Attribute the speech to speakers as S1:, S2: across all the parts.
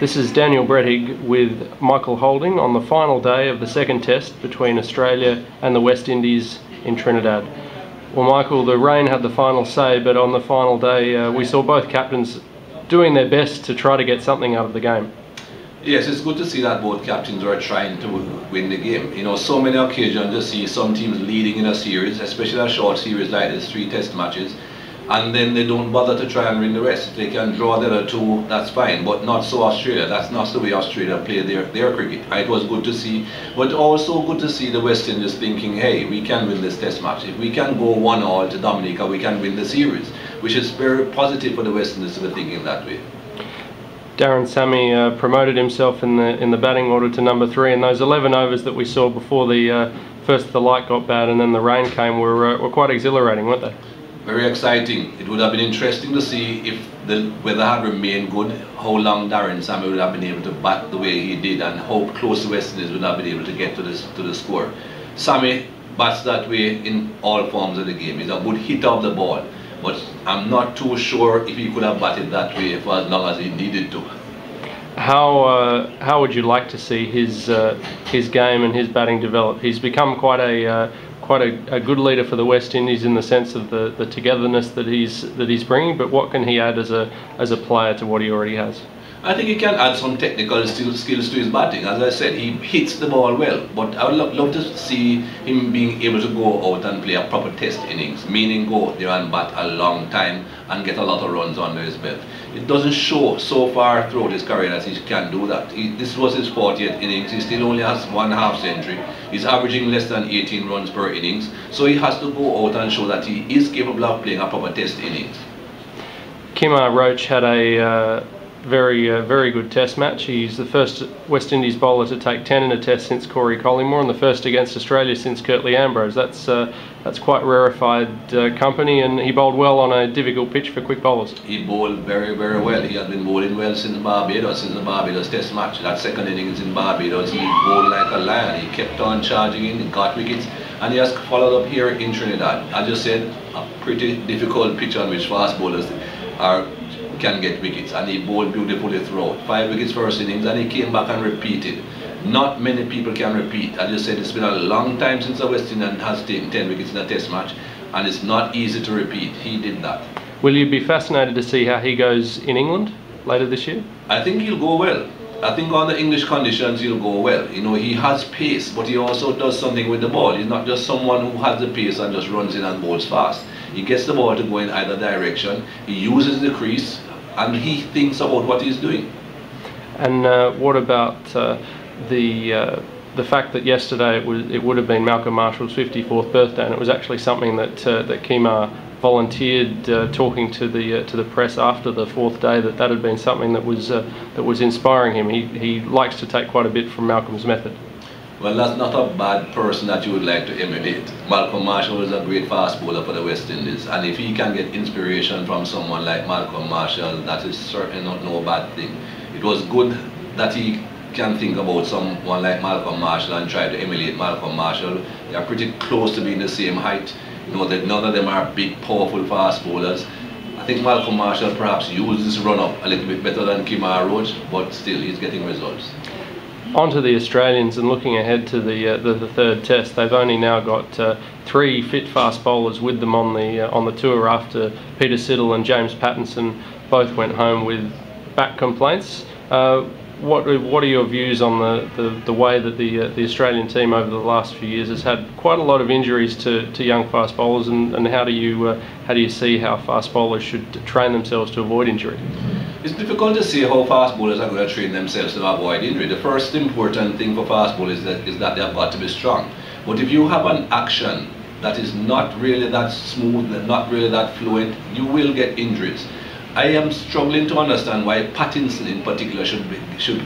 S1: This is Daniel Brettig with Michael Holding on the final day of the second test between Australia and the West Indies in Trinidad. Well, Michael, the rain had the final say, but on the final day we saw both captains doing their best to try to get something out of the game.
S2: Yes, it's good to see that both captains are trying to win the game. You know, so many occasions to see some teams leading in a series, especially a short series like this, 3 test matches, and then they don't bother to try and win the rest. If they can draw the other 2, that's fine, but not so Australia. That's not the way Australia play their cricket. It was good to see, but also good to see the West Indies thinking, hey, we can win this test match. If we can go 1-all to Dominica, we can win the series, which is very positive for the West Indies to be thinking that way.
S1: Darren Sammy promoted himself in the batting order to number 3, and those 11 overs that we saw before first the light got bad and then the rain came were quite exhilarating, weren't they?
S2: Very exciting. It would have been interesting to see if the weather had remained good, how long Darren Sammy would have been able to bat the way he did and how close the West Indies would have been able to get to the score. Sammy bats that way in all forms of the game. He's a good hitter of the ball, but I'm not too sure if he could have batted that way for as long as he needed to.
S1: How would you like to see his game and his batting develop? He's become quite a good leader for the West Indies in the sense of the togetherness that he's bringing. But what can he add as a player to what he already has?
S2: I think he can add some technical skills to his batting. As I said, he hits the ball well, but I would love to see him being able to go out and play a proper test innings, meaning go out there and bat a long time and get a lot of runs under his belt. It doesn't show so far throughout his career that he can do that. This was his 40th innings. He still only has 1 half-century. He's averaging less than 18 runs per innings, so he has to go out and show that he is capable of playing a proper test innings.
S1: Kemar Roach had a very good test match. He's the first West Indies bowler to take 10 in a test since Corey Collymore, and the first against Australia since Curtly Ambrose. That's quite rarefied company, and he bowled well on a difficult pitch for quick bowlers.
S2: He bowled very well. He has been bowling well since the Barbados test match. That second innings in Barbados, he bowled like a lion. He kept on charging in, he got wickets, and he has followed up here in Trinidad. As you said, a pretty difficult pitch on which fast bowlers can get wickets, and he bowled beautifully throughout. 5 wickets first innings, and he came back and repeated. Not many people can repeat. As you said, it's been a long time since the West Indies has taken 10 wickets in a test match, and it's not easy to repeat. He did that.
S1: Will you be fascinated to see how he goes in England later this year?
S2: I think he'll go well. I think on the English conditions he'll go well. You know, he has pace, but he also does something with the ball. He's not just someone who has the pace and just runs in and bowls fast. He gets the ball to go in either direction. He uses the crease, and he thinks about what he's doing.
S1: And what about the fact that yesterday it would have been Malcolm Marshall's 54th birthday, and it was actually something that Kemar volunteered, talking to the press after the 4th day, that had been something that was inspiring him. He likes to take quite a bit from Malcolm's method.
S2: Well, that's not a bad person that you would like to emulate. Malcolm Marshall is a great fast bowler for the West Indies, and if he can get inspiration from someone like Malcolm Marshall, that is certainly not no bad thing. It was good that he can think about someone like Malcolm Marshall and try to emulate Malcolm Marshall. They are pretty close to being the same height. You know that none of them are big, powerful fast bowlers. I think Malcolm Marshall perhaps uses this run-up a little bit better than Kemar Roach, but still he's getting results.
S1: On to the Australians, and looking ahead to the third test, they've only now got 3 fit fast bowlers with them on the tour after Peter Siddle and James Pattinson both went home with back complaints. What are your views on the way that the Australian team over the last few years has had quite a lot of injuries to young fast bowlers, and how do you see how fast bowlers should train themselves to avoid injury?
S2: It's difficult to see how fast bowlers are going to train themselves to avoid injury. The first important thing for fast bowlers is that they have got to be strong. But if you have an action that is not really that smooth, not really that fluent, you will get injuries. I am struggling to understand why Pattinson in particular should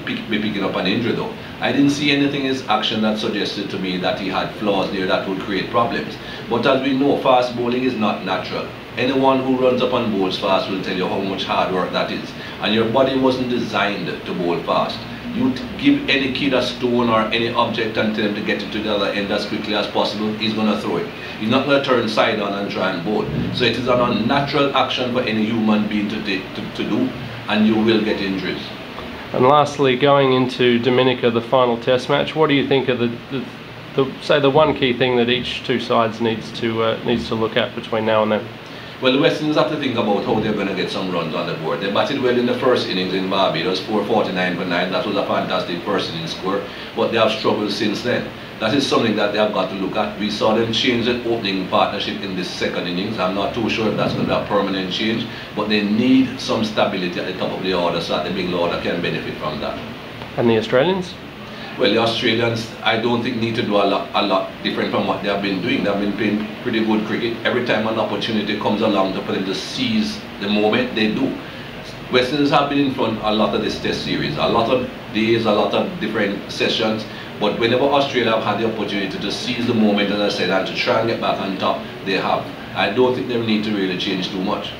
S2: be picking up an injury though. I didn't see anything in his action that suggested to me that he had flaws there that would create problems. But as we know, fast bowling is not natural. Anyone who runs up and bowls fast will tell you how much hard work that is. And your body wasn't designed to bowl fast. You give any kid a stone or any object and tell him to get it to the other end as quickly as possible, he's going to throw it. He's not going to turn side on and try and bowl. So it is an unnatural action for any human being to do, and you will get injuries.
S1: And lastly, going into Dominica, the final test match, what do you think of the one key thing that each two sides needs to look at between now and then?
S2: Well, the West Indies have to think about how they're going to get some runs on the board. They batted well in the first innings in Barbados, 449 for 9. That was a fantastic first inning score, but they have struggled since then. That is something that they have got to look at. We saw them change the opening partnership in this second innings. I'm not too sure if that's going to be a permanent change, but they need some stability at the top of the order so that the middle order can benefit from that.
S1: And the Australians?
S2: Well, the Australians, I don't think need to do a lot different from what they have been doing. They have been playing pretty good cricket. Every time an opportunity comes along for them to seize the moment, they do. West Indies have been in front a lot of this test series, a lot of days, a lot of different sessions. But whenever Australia have had the opportunity to seize the moment, as I said, and to try and get back on top, they have. I don't think they need to really change too much.